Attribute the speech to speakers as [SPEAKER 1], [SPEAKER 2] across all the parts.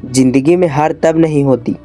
[SPEAKER 1] जिंदगी में हार तब नहीं होती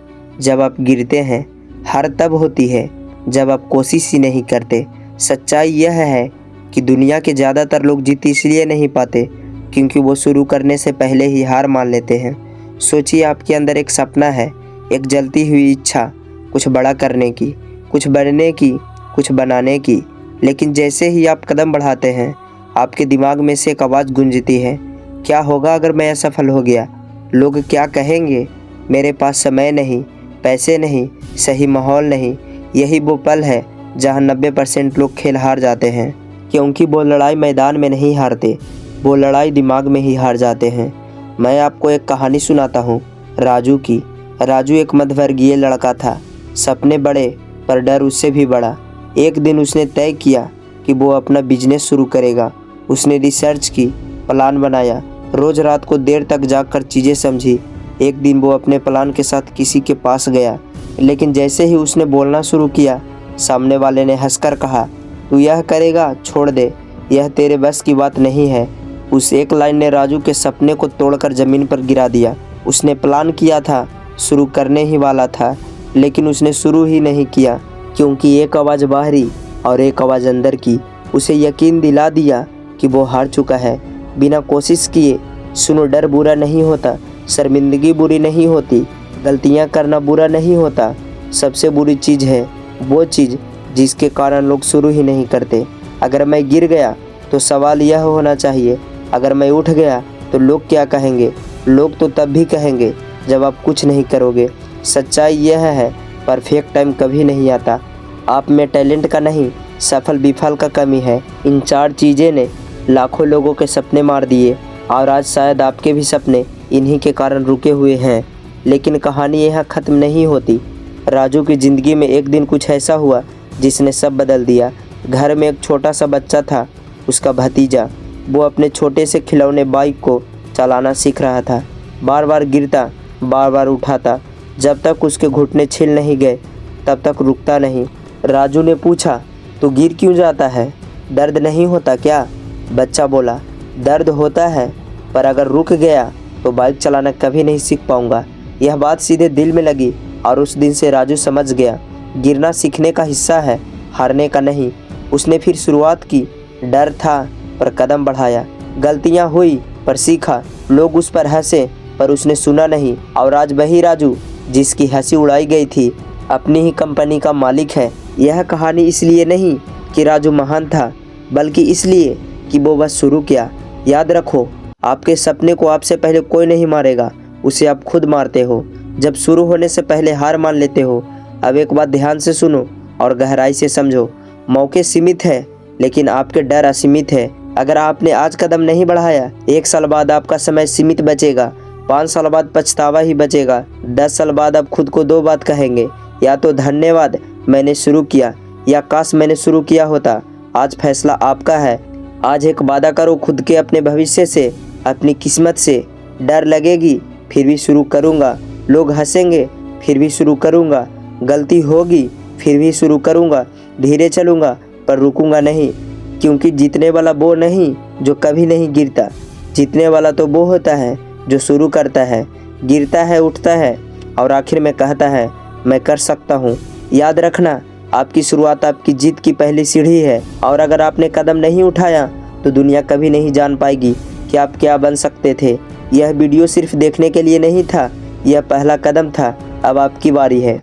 [SPEAKER 1] जब आप गिरते हैं, हार तब होती है जब आप कोशिश ही नहीं करते। सच्चाई यह है कि दुनिया के ज़्यादातर लोग जीत इसलिए नहीं पाते क्योंकि वो शुरू करने से पहले ही हार मान लेते हैं। सोचिए, आपके अंदर एक सपना है, एक जलती हुई इच्छा कुछ बड़ा करने की, कुछ बनने की, कुछ बनाने की। लेकिन जैसे ही आप कदम बढ़ाते हैं, आपके दिमाग में से एक आवाज़ गूंजती है, क्या होगा अगर मैं असफल हो गया? लोग क्या कहेंगे? मेरे पास समय नहीं, पैसे नहीं, सही माहौल नहीं। यही वो पल है जहां 90% लोग खेल हार जाते हैं, क्योंकि वो लड़ाई मैदान में नहीं हारते, वो लड़ाई दिमाग में ही हार जाते हैं। मैं आपको एक कहानी सुनाता हूँ, राजू की। राजू एक मध्यवर्गीय लड़का था। सपने बड़े पर डर उससे भी बड़ा। एक दिन उसने तय किया कि वो अपना बिजनेस शुरू करेगा। उसने रिसर्च की, प्लान बनाया, रोज़ रात को देर तक जागकर चीज़ें समझी। एक दिन वो अपने प्लान के साथ किसी के पास गया, लेकिन जैसे ही उसने बोलना शुरू किया, सामने वाले ने हंसकर कहा, तू यह करेगा? छोड़ दे, यह तेरे बस की बात नहीं है। उस एक लाइन ने राजू के सपने को तोड़कर ज़मीन पर गिरा दिया। उसने प्लान किया था, शुरू करने ही वाला था, लेकिन उसने शुरू ही नहीं किया, क्योंकि एक आवाज़ बाहरी और एक आवाज़ अंदर की उसे यकीन दिला दिया कि वो हार चुका है बिना कोशिश किए। सुनो, डर बुरा नहीं होता, शर्मिंदगी बुरी नहीं होती, गलतियां करना बुरा नहीं होता। सबसे बुरी चीज़ है वो चीज़ जिसके कारण लोग शुरू ही नहीं करते। अगर मैं गिर गया तो सवाल यह होना चाहिए, अगर मैं उठ गया तो लोग क्या कहेंगे? लोग तो तब भी कहेंगे जब आप कुछ नहीं करोगे। सच्चाई यह है, परफेक्ट टाइम कभी नहीं आता। आप में टैलेंट का नहीं, सफल विफल का कमी है। इन 4 चीज़ें ने लाखों लोगों के सपने मार दिए और आज शायद आपके भी सपने इन्हीं के कारण रुके हुए हैं। लेकिन कहानी यहाँ ख़त्म नहीं होती। राजू की ज़िंदगी में एक दिन कुछ ऐसा हुआ जिसने सब बदल दिया। घर में एक छोटा सा बच्चा था, उसका भतीजा। वो अपने छोटे से खिलौने बाइक को चलाना सीख रहा था। बार बार गिरता, बार बार उठाता, जब तक उसके घुटने छिल नहीं गए तब तक रुकता नहीं। राजू ने पूछा, तू गिर क्यों जाता है? दर्द नहीं होता क्या? बच्चा बोला, दर्द होता है, पर अगर रुक गया तो बाइक चलाना कभी नहीं सीख पाऊंगा। यह बात सीधे दिल में लगी और उस दिन से राजू समझ गया, गिरना सीखने का हिस्सा है, हारने का नहीं। उसने फिर शुरुआत की। डर था पर कदम बढ़ाया, गलतियां हुई पर सीखा। लोग उस पर हंसे पर उसने सुना नहीं। और आज वही राजू जिसकी हंसी उड़ाई गई थी, अपनी ही कंपनी का मालिक है। यह कहानी इसलिए नहीं कि राजू महान था, बल्कि इसलिए कि वो बस शुरू किया। याद रखो, आपके सपने को आपसे पहले कोई नहीं मारेगा, उसे आप खुद मारते हो जब शुरू होने से पहले हार मान लेते हो। अब एक बात ध्यान से सुनो और गहराई से समझो। मौके सीमित है, लेकिन आपके डर असीमित है। अगर आपने आज कदम नहीं बढ़ाया, 1 साल बाद आपका समय सीमित बचेगा, 5 साल बाद पछतावा ही बचेगा, 10 साल बाद आप खुद को 2 बात कहेंगे, या तो धन्यवाद मैंने शुरू किया, या काश मैंने शुरू किया होता। आज फैसला आपका है। आज एक वादा करो खुद के, अपने भविष्य से, अपनी किस्मत से। डर लगेगी फिर भी शुरू करूँगा, लोग हंसेंगे फिर भी शुरू करूँगा, गलती होगी फिर भी शुरू करूँगा, धीरे चलूँगा पर रुकूँगा नहीं। क्योंकि जीतने वाला वो नहीं जो कभी नहीं गिरता, जीतने वाला तो वो होता है जो शुरू करता है, गिरता है, उठता है और आखिर में कहता है, मैं कर सकता हूँ। याद रखना, आपकी शुरुआत आपकी जीत की पहली सीढ़ी है। और अगर आपने कदम नहीं उठाया तो दुनिया कभी नहीं जान पाएगी कि आप क्या बन सकते थे। यह वीडियो सिर्फ देखने के लिए नहीं था, यह पहला कदम था। अब आपकी बारी है।